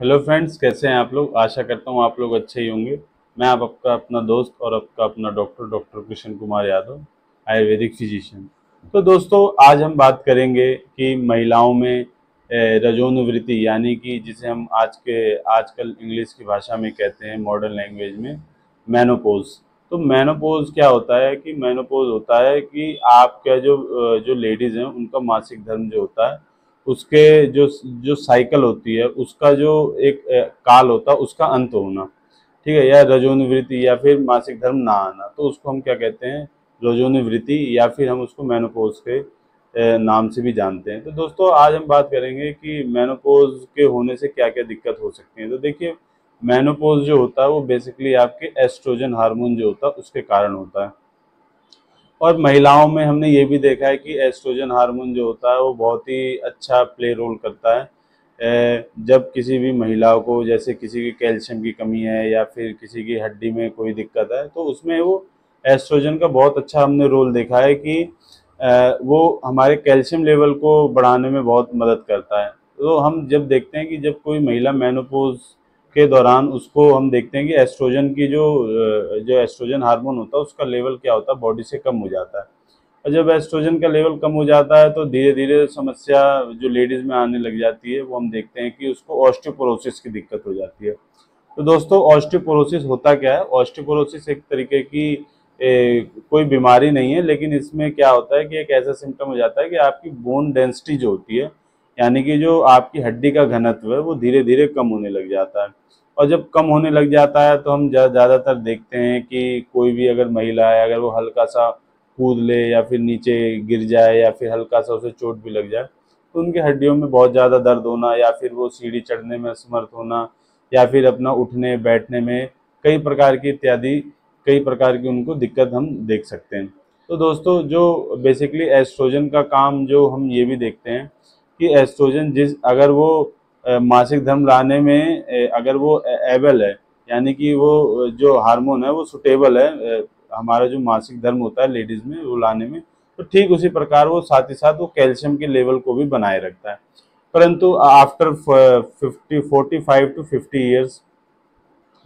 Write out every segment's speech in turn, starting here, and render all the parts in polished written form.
Hello friends, कैसे हैं आप लोग। आशा करता हूँ आप लोग अच्छे ही होंगे। मैं आपका अपना दोस्त और आपका अपना डॉक्टर कृष्ण कुमार यादव, आयुर्वेदिक फिजिशियन। तो दोस्तों, आज हम बात करेंगे कि महिलाओं में रजोनुवृत्ति, यानी कि जिसे हम आजकल इंग्लिश की भाषा में कहते हैं, मॉडर्न लैंग्वेज में मेनोपॉज। तो मेनोपॉज क्या होता है कि मेनोपॉज होता है कि आपका जो लेडीज़ हैं उनका मासिक धर्म जो होता है, उसके जो जो साइकिल होती है, उसका जो एक काल होता है, उसका अंत होना। ठीक है, या रजोनिवृत्ति या फिर मासिक धर्म ना आना, तो उसको हम क्या कहते हैं, रजोनिवृत्ति, या फिर हम उसको मेनोपॉज के नाम से भी जानते हैं। तो दोस्तों, आज हम बात करेंगे कि मेनोपॉज के होने से क्या क्या दिक्कत हो सकती है। तो देखिए, मेनोपॉज जो होता है वो बेसिकली आपके एस्ट्रोजन हार्मोन जो होता है उसके कारण होता है। और महिलाओं में हमने ये भी देखा है कि एस्ट्रोजन हार्मोन जो होता है वो बहुत ही अच्छा प्ले रोल करता है। जब किसी भी महिला को, जैसे किसी की कैल्शियम की कमी है या फिर किसी की हड्डी में कोई दिक्कत है, तो उसमें वो एस्ट्रोजन का बहुत अच्छा हमने रोल देखा है कि वो हमारे कैल्शियम लेवल को बढ़ाने में बहुत मदद करता है। तो हम जब देखते हैं कि जब कोई महिला मेनोपॉज के दौरान, उसको हम देखते हैं कि एस्ट्रोजन की जो एस्ट्रोजन हार्मोन होता है उसका लेवल क्या होता है, बॉडी से कम हो जाता है। और जब एस्ट्रोजन का लेवल कम हो जाता है तो धीरे धीरे समस्या जो लेडीज़ में आने लग जाती है, वो हम देखते हैं कि उसको ऑस्टियोपोरोसिस की दिक्कत हो जाती है। तो दोस्तों, ऑस्टियोपोरोसिस होता क्या है। ऑस्टियोपोरोसिस एक तरीके की कोई बीमारी नहीं है, लेकिन इसमें क्या होता है कि एक ऐसा सिम्टम हो जाता है कि आपकी बोन डेंसिटी जो होती है, यानी कि जो आपकी हड्डी का घनत्व है, वो धीरे धीरे कम होने लग जाता है। और जब कम होने लग जाता है तो हम ज़्यादातर देखते हैं कि कोई भी अगर महिला है, अगर वो हल्का सा कूद ले या फिर नीचे गिर जाए या फिर हल्का सा उसे चोट भी लग जाए, तो उनकी हड्डियों में बहुत ज़्यादा दर्द होना, या फिर वो सीढ़ी चढ़ने में असमर्थ होना, या फिर अपना उठने बैठने में कई प्रकार की उनको दिक्कत हम देख सकते हैं। तो दोस्तों, जो बेसिकली एस्ट्रोजन का काम, जो हम ये भी देखते हैं कि एस्ट्रोजन अगर वो मासिक धर्म लाने में अगर वो एबल है, यानी कि वो जो हार्मोन है वो सुटेबल है, हमारा जो मासिक धर्म होता है लेडीज में वो लाने में, तो ठीक उसी प्रकार वो साथ ही साथ वो कैल्शियम के लेवल को भी बनाए रखता है। परंतु आफ्टर 45 to 50 ईयर्स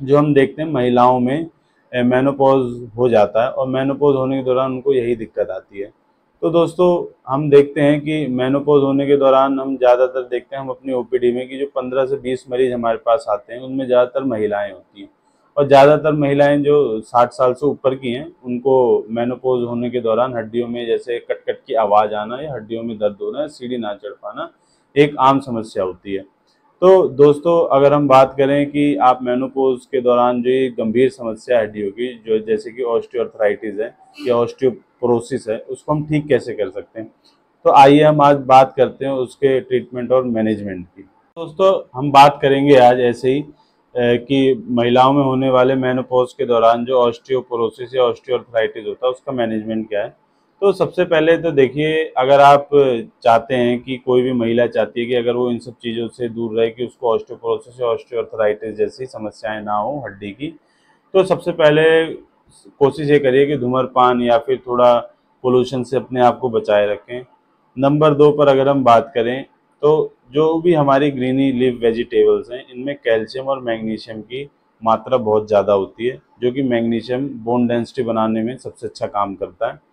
जो हम देखते हैं महिलाओं में मेनोपॉज हो जाता है, और मेनोपॉज होने के दौरान उनको यही दिक्कत आती है। तो दोस्तों, हम देखते हैं कि मेनोपॉज होने के दौरान हम ज़्यादातर देखते हैं, हम अपनी ओपीडी में, कि जो 15 से 20 मरीज हमारे पास आते हैं उनमें ज़्यादातर महिलाएं होती हैं। और ज़्यादातर महिलाएं जो 60 साल से ऊपर की हैं, उनको मेनोपॉज होने के दौरान हड्डियों में जैसे कट कट की आवाज़ आना, या हड्डियों में दर्द होना, या सीढ़ी ना चढ़ पाना एक आम समस्या होती है। तो दोस्तों, अगर हम बात करें कि आप मेनोपॉज के दौरान जो ये गंभीर समस्या है हड्डियों की, जो जैसे कि ऑस्टियोआर्थराइटिस है या ऑस्टियोपोरोसिस है, उसको हम ठीक कैसे कर सकते हैं। तो आइए हम आज बात करते हैं उसके ट्रीटमेंट और मैनेजमेंट की। दोस्तों, हम बात करेंगे आज ऐसे ही कि महिलाओं में होने वाले मेनोपॉज के दौरान जो ऑस्टियोपोरोसिस या ऑस्टियोआर्थराइटिस होता है उसका मैनेजमेंट क्या है। तो सबसे पहले तो देखिए, अगर आप चाहते हैं कि कोई भी महिला चाहती है कि अगर वो इन सब चीज़ों से दूर रहे, कि उसको ऑस्टियोपोरोसिस या ऑस्टियोआर्थराइटिस जैसी समस्याएं ना हो हड्डी की, तो सबसे पहले कोशिश ये करिए कि धूम्रपान या फिर थोड़ा पोल्यूशन से अपने आप को बचाए रखें। नंबर 2 पर अगर हम बात करें, तो जो भी हमारी ग्रीनी लीफ वेजिटेबल्स हैं, इनमें कैल्शियम और मैग्नीशियम की मात्रा बहुत ज़्यादा होती है, जो कि मैग्नीशियम बोन डेंसिटी बनाने में सबसे अच्छा काम करता है।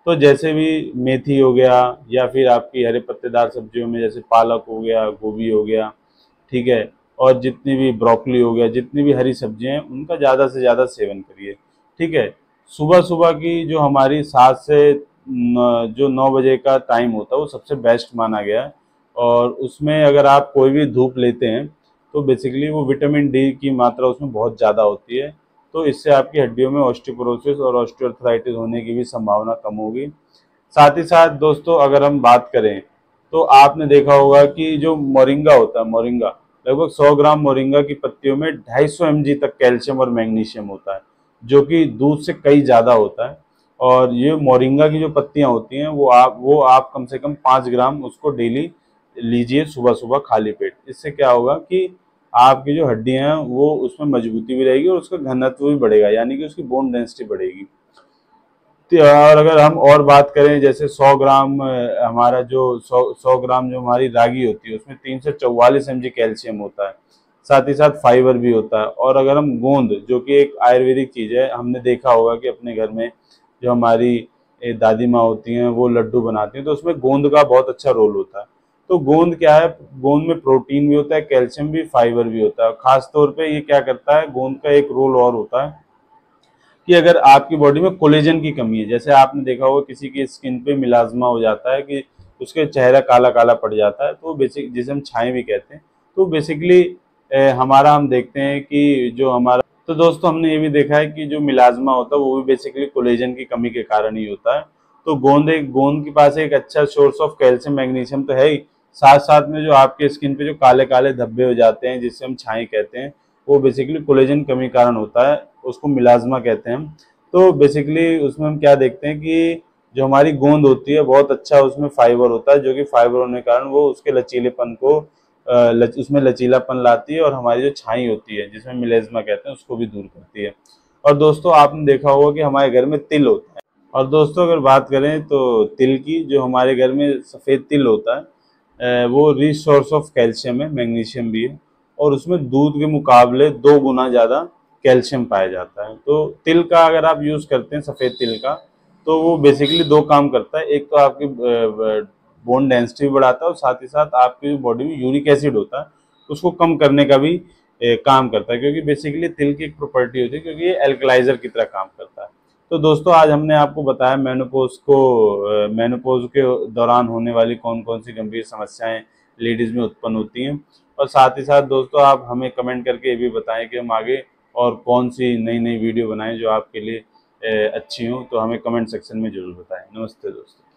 तो जैसे भी मेथी हो गया, या फिर आपकी हरे पत्तेदार सब्जियों में जैसे पालक हो गया, गोभी हो गया, ठीक है, और जितनी भी ब्रोकली हो गया, जितनी भी हरी सब्जियां हैं उनका ज़्यादा से ज़्यादा सेवन करिए। ठीक है, सुबह सुबह की जो हमारी 7 से जो 9 बजे का टाइम होता है वो सबसे बेस्ट माना गया है। और उसमें अगर आप कोई भी धूप लेते हैं, तो बेसिकली वो विटामिन डी की मात्रा उसमें बहुत ज़्यादा होती है। तो इससे आपकी हड्डियों में ऑस्टियोपोरोसिस और ऑस्टियोआर्थराइटिस होने की भी संभावना कम होगी। साथ ही साथ दोस्तों, अगर हम बात करें, तो आपने देखा होगा कि जो मोरिंगा होता है, मोरिंगा, लगभग 100 ग्राम मोरिंगा की पत्तियों में 250 mg तक कैल्शियम और मैग्नीशियम होता है, जो कि दूध से कई ज़्यादा होता है। और ये मोरिंगा की जो पत्तियां होती हैं, वो आप कम से कम 5 ग्राम उसको डेली लीजिए, सुबह सुबह खाली पेट। इससे क्या होगा कि आपकी जो हड्डियां हैं वो उसमें मजबूती भी रहेगी और उसका घनत्व भी बढ़ेगा, यानी कि उसकी बोन डेंसिटी बढ़ेगी। तो और अगर हम और बात करें, जैसे 100 ग्राम हमारा जो 100 ग्राम जो हमारी रागी होती है, उसमें 344 mg कैल्शियम होता है। साथ ही साथ फाइबर भी होता है। और अगर हम गोंद, जो कि एक आयुर्वेदिक चीज़ है, हमने देखा होगा कि अपने घर में जो हमारी दादी माँ होती हैं वो लड्डू बनाती हैं, तो उसमें गोंद का बहुत अच्छा रोल होता है। तो गोंद क्या है, गोंद में प्रोटीन भी होता है, कैल्शियम भी, फाइबर भी होता है। खास तौर पे ये क्या करता है, गोंद का एक रोल और होता है कि अगर आपकी बॉडी में कोलेजन की कमी है, जैसे आपने देखा होगा किसी की स्किन पे मिलाज्मा हो जाता है कि उसके चेहरा काला काला पड़ जाता है, तो बेसिक जिसे हम छाई भी कहते हैं, तो बेसिकली हमारा हम देखते हैं कि जो हमारा, तो दोस्तों हमने ये भी देखा है कि जो मिलाज्मा होता है वो भी बेसिकली कोलेजन की कमी के कारण ही होता है। तो गोंद के पास एक अच्छा सोर्स ऑफ कैल्शियम मैग्नीशियम तो है ही, साथ साथ में जो आपके स्किन पे जो काले काले धब्बे हो जाते हैं जिससे हम छाई कहते हैं, वो बेसिकली कोलेजन कमी कारण होता है, उसको मिलाज्मा कहते हैं हम। तो बेसिकली उसमें हम क्या देखते हैं कि जो हमारी गोंद होती है बहुत अच्छा उसमें फाइबर होता है, जो कि फाइबर होने के कारण वो उसके लचीलेपन को उसमें लचीलापन लाती है और हमारी जो छाई होती है जिसमें मिलेज्मा कहते हैं उसको भी दूर करती है। और दोस्तों आपने देखा होगा कि हमारे घर में तिल होता है, और दोस्तों अगर बात करें तो तिल की, जो हमारे घर में सफ़ेद तिल होता है वो रिच सोर्स ऑफ कैल्शियम है, मैग्नीशियम भी है, और उसमें दूध के मुकाबले 2 गुना ज़्यादा कैल्शियम पाया जाता है। तो तिल का अगर आप यूज़ करते हैं, सफ़ेद तिल का, तो वो बेसिकली 2 काम करता है। एक तो आपकी बोन डेंसिटी भी बढ़ाता है और साथ ही साथ आपकी बॉडी में यूरिक एसिड होता है उसको कम करने का भी काम करता है, क्योंकि बेसिकली तिल की एक प्रॉपर्टी होती है, क्योंकि ये एल्कलाइजर की तरह काम करता है। तो दोस्तों आज हमने आपको बताया मेनोपॉज के दौरान होने वाली कौन कौन सी गंभीर समस्याएं लेडीज़ में उत्पन्न होती हैं। और साथ ही साथ दोस्तों आप हमें कमेंट करके ये भी बताएं कि हम आगे और कौन सी नई नई वीडियो बनाएं जो आपके लिए अच्छी हों, तो हमें कमेंट सेक्शन में ज़रूर बताएं। नमस्ते दोस्तों।